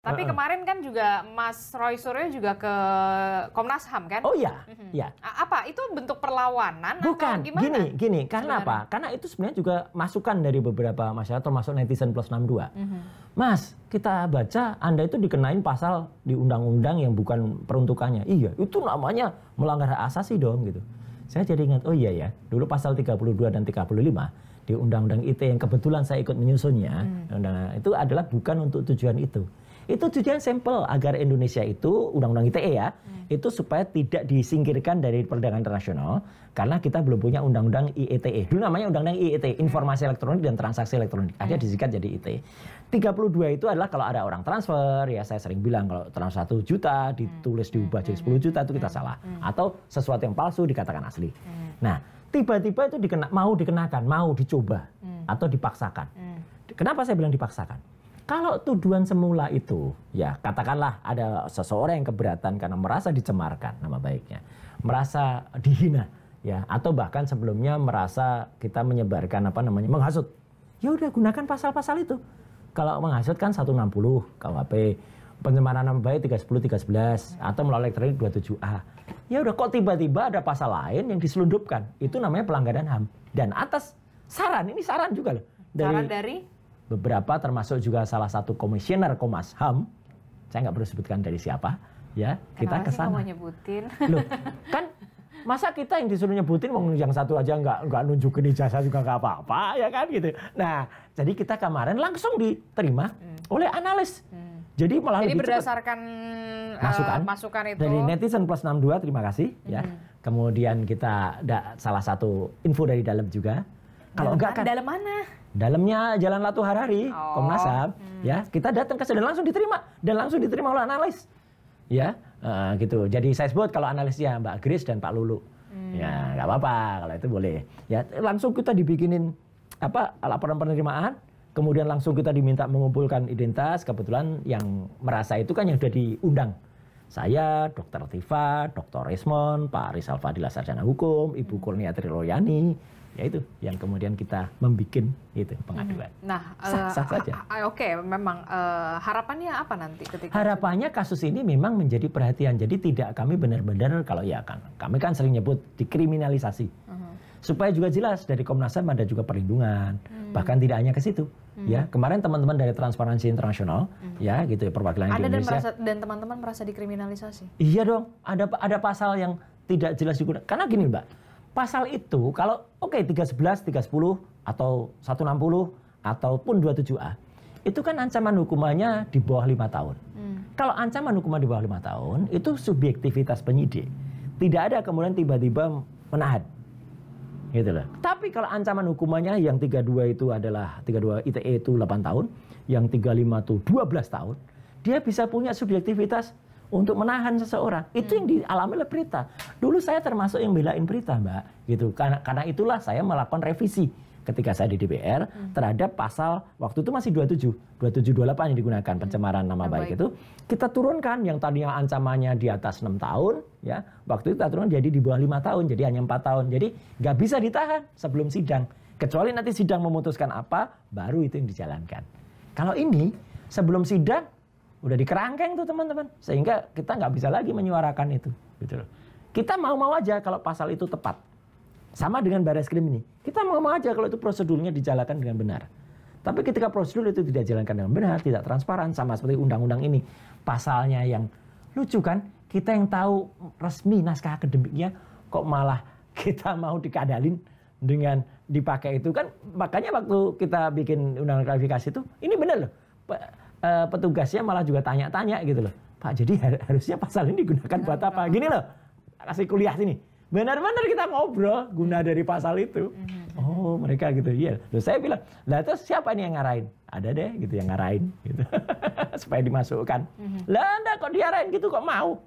Tapi kemarin kan juga Mas Roy Suryo juga ke Komnas HAM kan? Oh iya, ya. Apa itu bentuk perlawanan Bukan, atau gimana? gini. Karena apa? Karena itu sebenarnya juga masukan dari beberapa masyarakat termasuk netizen plus 62. Mas, kita baca Anda itu dikenain pasal di undang-undang yang bukan peruntukannya. Iya, itu namanya melanggar hak asasi dong gitu. Saya jadi ingat, oh iya ya, dulu pasal 32 dan 35 di Undang-Undang ITE yang kebetulan saya ikut menyusunnya, itu adalah bukan untuk tujuan itu. Itu tujuan sampel agar Indonesia itu, Undang-Undang ITE ya, itu supaya tidak disingkirkan dari perdagangan internasional, karena kita belum punya Undang-Undang IETE. Dulu namanya Undang-Undang IETE, Informasi Elektronik dan Transaksi Elektronik. Ada disingkat jadi ITE. 32 itu adalah kalau ada orang transfer, ya saya sering bilang kalau transfer 1 juta, ditulis diubah jadi 10 juta, itu kita salah. Atau sesuatu yang palsu dikatakan asli. Nah, tiba-tiba itu mau dikenakan, mau dicoba, atau dipaksakan. Kenapa saya bilang dipaksakan? Kalau tuduhan semula itu, ya katakanlah ada seseorang yang keberatan karena merasa dicemarkan nama baiknya, merasa dihina, ya, atau bahkan sebelumnya merasa kita menyebarkan menghasut, ya udah gunakan pasal-pasal itu. Kalau menghasut kan 160 KUHP, pencemaran nama baik 310, 311, atau melalui elektronik 27A. Ya udah, kok tiba-tiba ada pasal lain yang diselundupkan, itu namanya pelanggaran HAM. Dan atas saran, ini saran juga loh. Saran dari? Beberapa termasuk juga salah satu komisioner Komnas HAM, saya nggak perlu sebutkan dari siapa, ya. Kita ke sana. Kenapa sih kamu nyebutin? Loh, kan masa kita yang disuruh nyebutin, yang satu aja nggak nunjukin ijazah juga nggak apa-apa, ya kan gitu. Nah, jadi kita kemarin langsung diterima oleh analis. Jadi malah lebih berdasarkan masukan itu dari netizen plus 62, terima kasih, ya. Kemudian kita ada salah satu info dari dalam juga. Kalau enggak kan dalam mana? Dalamnya Jalan Latu Harari, Komnas HAM, ya, kita datang ke sana dan langsung diterima oleh analis, ya, gitu. Jadi saya sebut kalau analisnya Mbak Grace dan Pak Lulu, ya nggak apa-apa kalau itu boleh, ya. Langsung kita dibikinin laporan penerimaan, kemudian langsung kita diminta mengumpulkan identitas. Kebetulan yang merasa itu kan yang sudah diundang. Saya, Dr. Tifa, Dr. Resmond, Pak Rizal Fadila Sarjana Hukum, Ibu Kurnia Triloyani, ya itu yang kemudian kita membikin itu pengaduan. Nah, sah saja. Oke, memang harapannya apa nanti ketika harapannya kasus ini memang menjadi perhatian. Jadi tidak kami benar-benar kalau ya kan kami kan sering nyebut dikriminalisasi. Supaya juga jelas dari Komnas HAM ada juga perlindungan. Bahkan tidak hanya ke situ. Ya, kemarin teman-teman dari Transparansi Internasional, ya gitu ya, perwakilan Indonesia. Dan teman-teman merasa dikriminalisasi. Iya dong, ada pasal yang tidak jelas digunakan. Karena gini Mbak, pasal itu kalau 311, 310 atau 160 ataupun 27A itu kan ancaman hukumannya di bawah 5 tahun. Kalau ancaman hukuman di bawah 5 tahun itu subjektivitas penyidik. Tidak ada kemudian tiba-tiba menahan. Gitu loh. Tapi kalau ancaman hukumannya yang 32 itu adalah 32 ITE itu 8 tahun, yang 35 itu 12 tahun, dia bisa punya subjektivitas untuk menahan seseorang. Itu yang dialami oleh Prita. Dulu saya termasuk yang belain Prita, Mbak, gitu. Karena itulah saya melakukan revisi ketika saya di DPR terhadap pasal waktu itu masih 2728 yang digunakan pencemaran nama baik itu. Kita turunkan yang tadinya ancamannya di atas 6 tahun, ya. Waktu itu kita turunkan jadi di bawah 5 tahun, jadi hanya 4 tahun. Jadi nggak bisa ditahan sebelum sidang. Kecuali nanti sidang memutuskan apa, baru itu yang dijalankan. Kalau ini sebelum sidang udah dikerangkeng tuh teman-teman, sehingga kita nggak bisa lagi menyuarakan itu, gitu loh. Kita mau-mau aja kalau pasal itu tepat. Sama dengan Barreskrim ini, kita mau-mau aja kalau itu prosedurnya dijalankan dengan benar. Tapi ketika prosedur itu tidak dijalankan dengan benar, tidak transparan, sama seperti undang-undang ini, pasalnya yang lucu kan, kita yang tahu resmi naskah akademiknya, kok malah kita mau dikadalin dengan dipakai itu kan. Makanya waktu kita bikin undang-undang klarifikasi itu, ini benar loh. Petugasnya malah juga tanya-tanya gitu loh. Pak, jadi harusnya pasal ini digunakan buat apa? Gini loh, kasih kuliah sini. Benar-benar kita ngobrol guna dari pasal itu. Oh, mereka gitu. Iya. Loh, saya bilang, lah terus siapa nih yang ngarahin? Ada deh gitu yang ngarahin gitu. Supaya dimasukkan. Lah Anda kok diarahin gitu kok mau?